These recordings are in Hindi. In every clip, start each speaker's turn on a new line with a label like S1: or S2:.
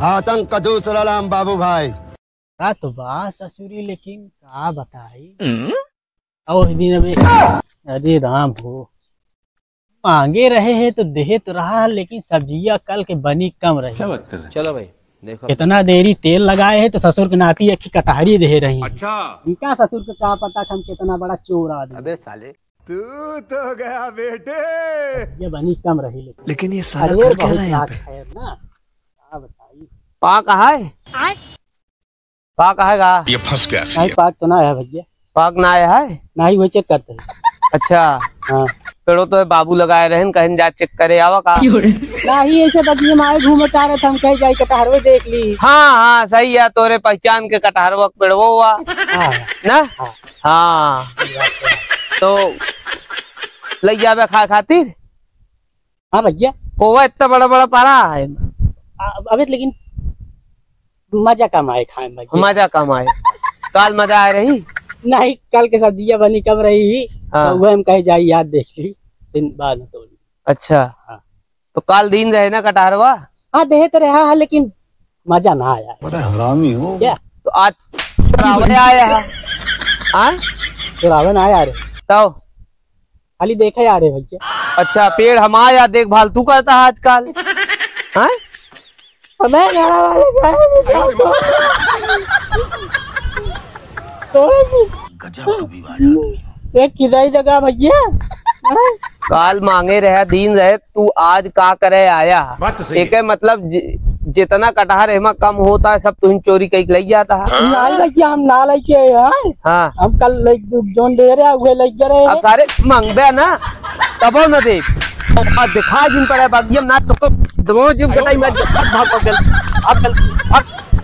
S1: आतंक का दूसरा नाम बाबू भाई।
S2: तो बा ससुरी, लेकिन का बताई और दिन अबे अरे राम हो मांगे रहे हैं तो दे तो रहा, लेकिन सब्जियां कल के बनी कम रही।
S3: क्या बात कर रहे हैं? चलो भाई देखो
S2: कितना देरी तेल लगाए हैं तो ससुर के नाती एक कटहरी दे रही।
S3: अच्छा
S2: इनका ससुर को क्या पता हम कितना बड़ा चोर आदमी।
S1: अबे साले तू तो गया बेटे।
S2: ये बनी कम रही
S3: लेकिन ये सारा कर क्या रहा है यहाँ पे?
S2: खैर ना क्या बताइए।
S4: पाक है पाक आएगा
S3: ये फंस गया।
S2: नहीं पाक तो ना है भैया,
S4: पाक ना आया है
S2: ना ही वो चेक करते हैं।
S4: अच्छा
S2: हाँ
S4: पेड़ो तो बाबू लगाए रहे कहीं जा चेक करे आवा का
S2: ना ही ऐसे बगिए में आए घूमे चाह रहे थे, हम कहीं जाए कटहरवे देख ली।
S4: हाँ हाँ सही है, तोरे पहचान के कटहरवा पेड़वो हुआ
S2: हाँ
S4: ना। हाँ तो लग जावे खा खातिर।
S2: हाँ भैया
S4: कोवा इतना बड़ा बड़ा पारा है।
S2: अबे लेकिन मजा कम आए खाए में भैया।
S4: मजा कम आए काल मजा आ रही
S2: नहीं कल के सब्जियां बनी कम रही।
S4: हाँ।
S2: तो वह हम कहीं जाए याद देख ली दिन बाद में तोड़ ली।
S4: अच्छा
S2: हाँ। तो
S4: तो कल दिन रहे ना कटहरवा।
S2: हाँ दे तो रहा है लेकिन मजा ना आया।
S1: बड़ा हरामी हो
S2: क्या
S4: तो आज चुरावे आया है हाँ?
S2: रावण आया रे
S4: तो
S2: खाली देखा यार भैया।
S4: अच्छा पेड़ हमारा देखभाल तू करता है आजकल हाँ?
S2: मैं एक किधर जगह भैया।
S4: काल मांगे रहे दिन रहे तू आज का करे आया। एक है मतलब जितना कटहर एमा कम होता है सब तुम चोरी कई ले जाता है।
S2: नहीं भैया हम ना लेके आए।
S4: हाँ
S2: हम कल जोन दे रहे हुए लेके रहे
S4: अब सारे मांगबे ना तबो न दे दिखा जिन पर बागियम ना तो दमो जिम कटाई में भाग गल अकल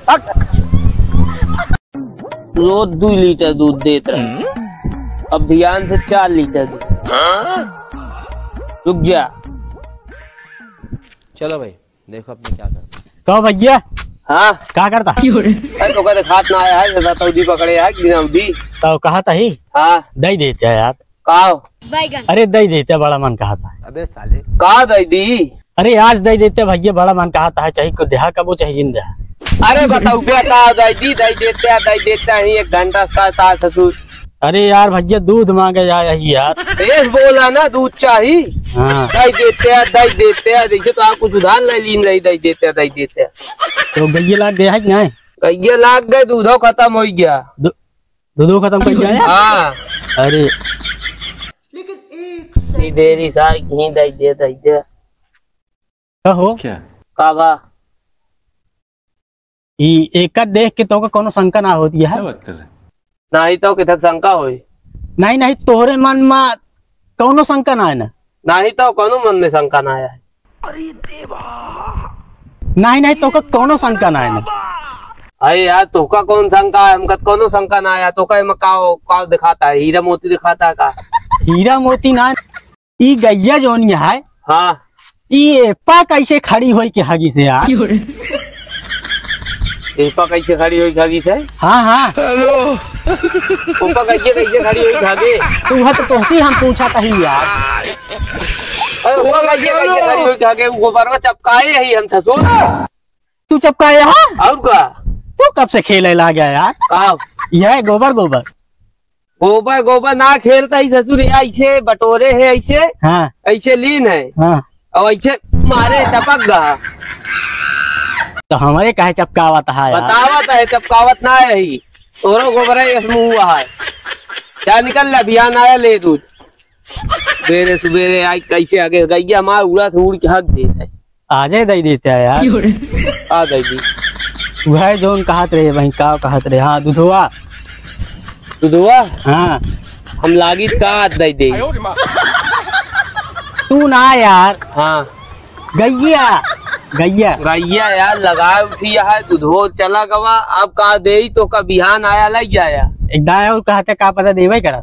S4: अक रोज 2 लीटर दूध देत रहे अब ध्यान से 4 लीटर दूध। रुक जा चलो भाई देखो अपने क्या करते।
S2: कहो भैया
S4: हाँ
S2: क्या करता
S4: अरे तो कहते खात ना आया है दाऊदी पकड़े है कि नाउदी
S2: तो कहा था ही
S4: हाँ
S2: दही देते है यार।
S4: काओ
S2: अरे दही देते बड़ा मन कहा था।
S1: अबे साले
S4: का दई दी।
S2: अरे आज दही देते भैया बड़ा मन कहा था, चाहे को देहा कबो चाहे जिंदा।
S4: अरे बताओ क्या का दई देते ही 1 घंटा का ससुर।
S2: अरे यार भैया दूध मांगे जाए यार।
S4: तेज बोला ना दूध चाहिए।
S2: हाँ
S4: दही देते हैं जैसे तो आप कुछ उधार ले लीन रही दही देते हैं।
S2: तो गैया लाग गया है कि नहीं?
S4: गैया लाग गए दूधो खत्म हो गया।
S2: दूधो खत्म कर गया।
S4: हाँ
S2: अरे
S4: देरी सारी घी दही दे
S2: कहो
S3: क्या
S4: का बा
S2: एक देख के तो कोनो शंका ना होती है।
S3: क्या बात कर रहे हैं?
S4: नहीं तो किधर शंका होई।
S2: नहीं नहीं तोहरे मन में कोनो शंका ना है ना।
S4: नहीं तो कोनो मन में शंका ना आया है।
S2: नहीं नहीं तो कोनो शंका ना है ना।
S4: अरे यार तो का कौन शंका है हमका कोनो शंका ना आया। तो का का दिखाता है हीरा मोती दिखाता है का।
S2: हीरा मोती ना ई गैया जोनिया है।
S4: हाँ
S2: ये पा कैसे खड़ी हुई के हगी से यार।
S4: एपा कैसे खड़ी हुई खागी से।
S2: हाँ हाँ
S4: ऊपर कैसे खड़ी हुई खागे।
S2: तू है तो तुमसे हम पूछा था ही यार।
S4: अरे ऊपर कैसे खड़ी हुई खागे गोबर में चपकाए ही हम ससुर।
S2: तू चपकाया
S4: और का
S2: तू कब से खेले ला गया यार।
S4: का
S2: यह गोबर गोबर
S4: गोबर ना खेलता ही ससुर। ऐसे बटोरे है ऐसे
S2: हाँ
S4: ऐसे लीन है
S2: हाँ
S4: और ऐसे मारे टपक गया।
S2: तो हमारे कहे चपकावत है यार।
S4: बतावत है चपकावत ना है ही तोरो गोबर है इसमें हुआ है। क्या निकल रहा अभियान आया ले दूध सवेरे सवेरे आई कैसे आगे गैया हमारा उड़ा से उड़ के हक देता है।
S2: आजे दही देते है यार।
S4: आ गई जी
S2: वह जोन कहत रहे वही का कहत रहे। हाँ दूधवा
S4: दूधवा
S2: हाँ
S4: हम लागी का दे दे
S2: तू ना यार।
S4: हाँ
S2: गैया गैया
S4: गैया यार लगा उठी है दूधो चला गवा अब का दे तो का बिहान आया लग जाया।
S2: एक दाया कहते का पता देवे करा।